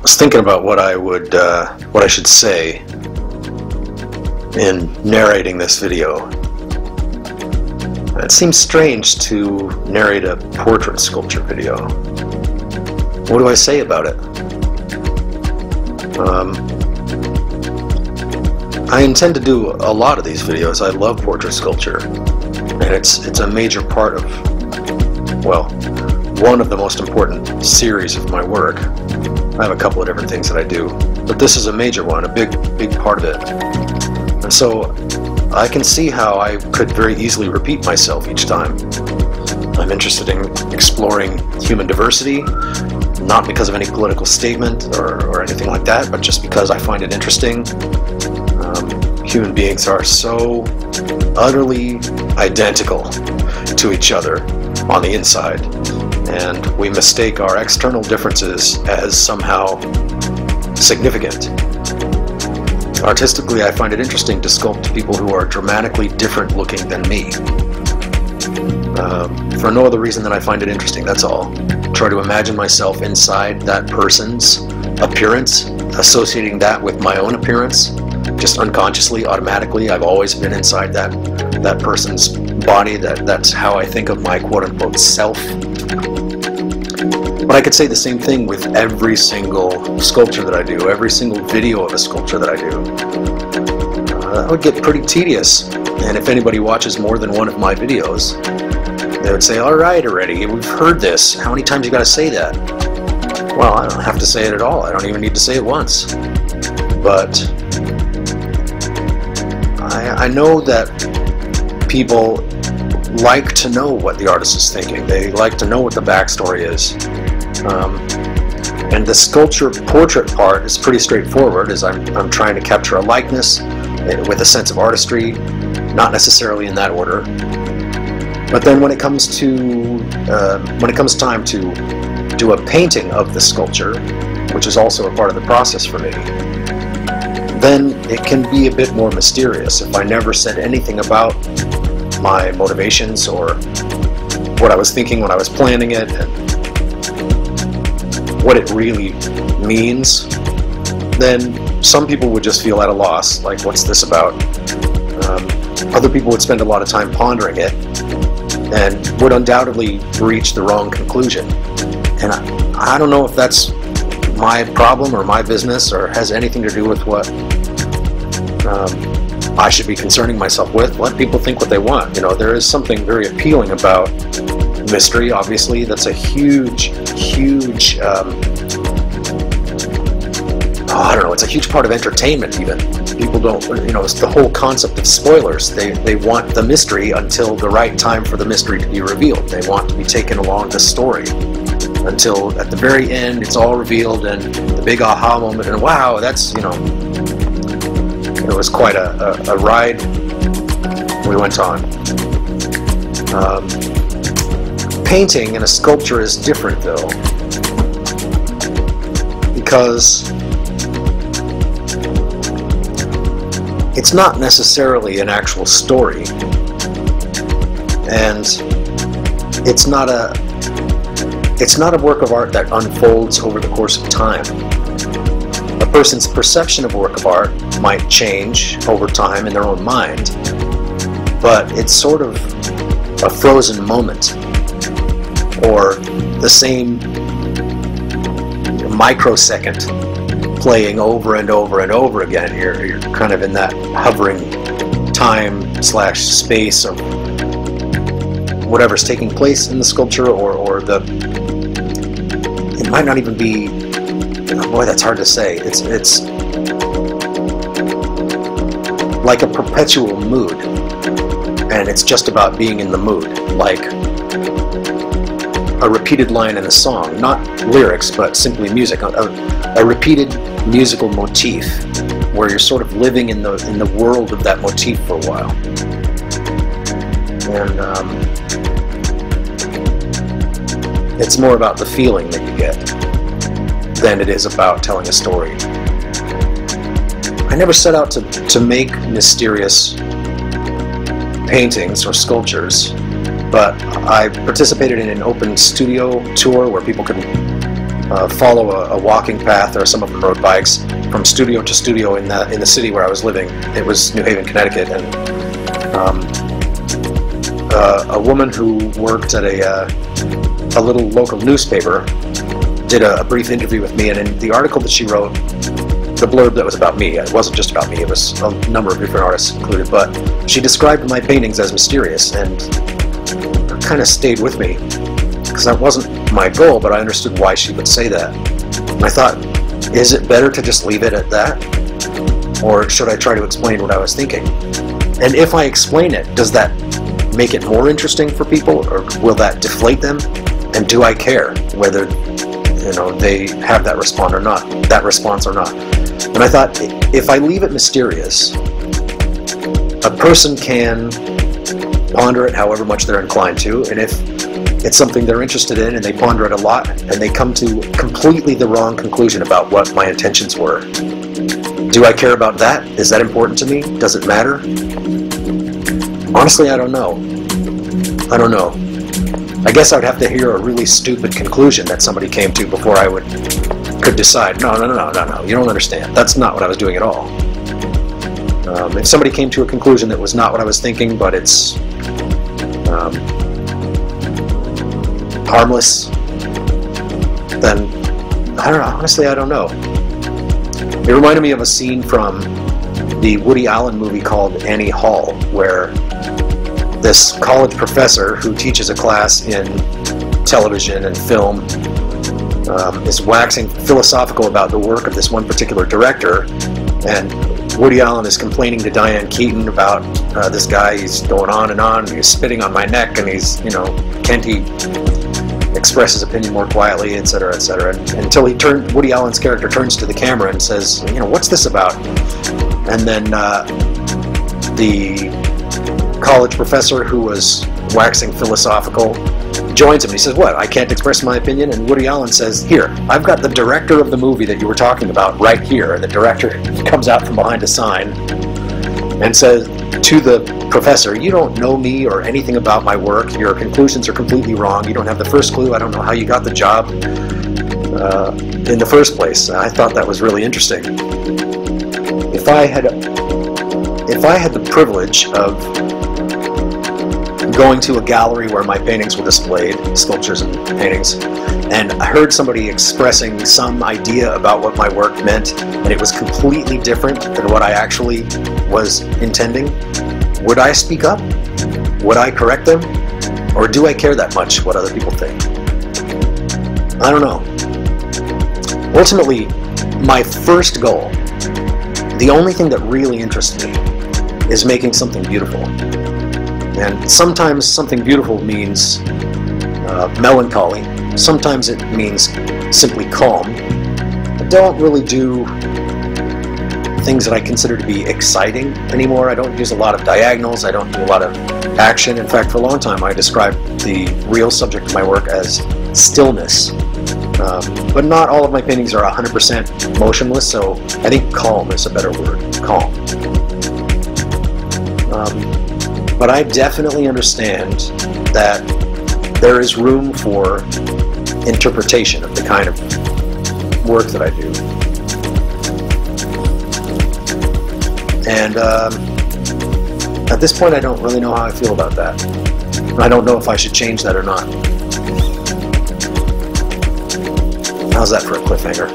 was thinking about what I should say in narrating this video. It seems strange to narrate a portrait sculpture video. What do I say about it? I intend to do a lot of these videos. I love portrait sculpture, and it's a major part of, well, one of the most important series of my work. I have a couple of different things that I do, but this is a major one, a big part of it. And so I can see how I could very easily repeat myself each time. I'm interested in exploring human diversity, not because of any political statement or anything like that, but just because I find it interesting. Human beings are so utterly identical to each other on the inside, and we mistake our external differences as somehow significant. Artistically, I find it interesting to sculpt people who are dramatically different looking than me. For no other reason than I find it interesting, that's all. Try to imagine myself inside that person's appearance, associating that with my own appearance, just unconsciously, automatically. I've always been inside that person's body. That's how I think of my quote-unquote self. But I could say the same thing with every single sculpture that I do, every single video of a sculpture that I do. That would get pretty tedious, and if anybody watches more than one of my videos, they would say, alright already, we've heard this, how many times you gotta say that? Well, I don't have to say it at all, I don't even need to say it once. But I know that people like to know what the artist is thinking. They like to know what the backstory is. And the sculpture portrait part is pretty straightforward, as I'm trying to capture a likeness with a sense of artistry, not necessarily in that order. But then when it comes time to do a painting of the sculpture, which is also a part of the process for me, then it can be a bit more mysterious. If I never said anything about my motivations or what I was thinking when I was planning it and what it really means, then some people would just feel at a loss, like, what's this about? Other people would spend a lot of time pondering it and would undoubtedly reach the wrong conclusion. And I don't know if that's my problem or my business or has anything to do with what I should be concerning myself with. Let people think what they want. You know, there is something very appealing about mystery, obviously. That's a huge I don't know, it's a huge part of entertainment even. People don't, you know, it's the whole concept of spoilers. They want the mystery until the right time for the mystery to be revealed. They want to be taken along the story until at the very end it's all revealed and the big aha moment, and wow, that's, you know, it was quite a ride we went on. Painting and a sculpture is different though, because it's not necessarily an actual story, and it's not a work of art that unfolds over the course of time. A person's perception of a work of art might change over time in their own mind, but it's sort of a frozen moment, or the same microsecond playing over and over and over again. You're kind of in that hovering time/space of whatever's taking place in the sculpture, or it might not even be, oh boy, that's hard to say. It's like a perpetual mood, and it's just about being in the mood, like a repeated line in a song, not lyrics, but simply music, a repeated musical motif, where you're sort of living in the world of that motif for a while. And it's more about the feeling that you get than it is about telling a story. I never set out to make mysterious paintings or sculptures, but I participated in an open studio tour where people could follow a walking path, or some of them rode bikes from studio to studio in the city where I was living. It was New Haven, Connecticut, and a woman who worked at a little local newspaper did a brief interview with me, and in the article that she wrote, the blurb that was about me, it wasn't just about me, it was a number of different artists included, but she described my paintings as mysterious, and it kind of stayed with me, because that wasn't my goal, but I understood why she would say that. And I thought, is it better to just leave it at that? Or should I try to explain what I was thinking? And if I explain it, does that make it more interesting for people, or will that deflate them? And do I care whether they have that response or not? And I thought, if I leave it mysterious, a person can ponder it however much they're inclined to, and if it's something they're interested in and they ponder it a lot and they come to completely the wrong conclusion about what my intentions were, do I care about that? Is that important to me? Does it matter? Honestly, I don't know. I guess I would have to hear a really stupid conclusion that somebody came to before I could decide, no, you don't understand. That's not what I was doing at all. If somebody came to a conclusion that was not what I was thinking, but it's harmless, then I don't know. Honestly, I don't know. It reminded me of a scene from the Woody Allen movie called Annie Hall, where this college professor who teaches a class in television and film is waxing philosophical about the work of this one particular director, and Woody Allen is complaining to Diane Keaton about this guy. He's going on and on, and he's spitting on my neck, and he's, can't he express his opinion more quietly, etc., etc. Until Woody Allen's character turns to the camera and says, what's this about? And then the college professor who was waxing philosophical joins him, and he says, what, I can't express my opinion? And Woody Allen says, here, I've got the director of the movie that you were talking about right here. And the director comes out from behind a sign and says to the professor, you don't know me or anything about my work. Your conclusions are completely wrong. You don't have the first clue. I don't know how you got the job in the first place. I thought that was really interesting. If I had the privilege of going to a gallery where my paintings were displayed, sculptures and paintings, and I heard somebody expressing some idea about what my work meant, and it was completely different than what I actually was intending, would I speak up? Would I correct them? Or do I care that much what other people think? I don't know. Ultimately, my first goal, the only thing that really interests me, is making something beautiful. And sometimes something beautiful means melancholy. Sometimes it means simply calm. I don't really do things that I consider to be exciting anymore. I don't use a lot of diagonals. I don't do a lot of action. In fact, for a long time, I described the real subject of my work as stillness. But not all of my paintings are 100% motionless, so I think calm is a better word. Calm. But I definitely understand that there is room for interpretation of the kind of work that I do. And at this point, I don't really know how I feel about that. I don't know if I should change that or not. How's that for a cliffhanger?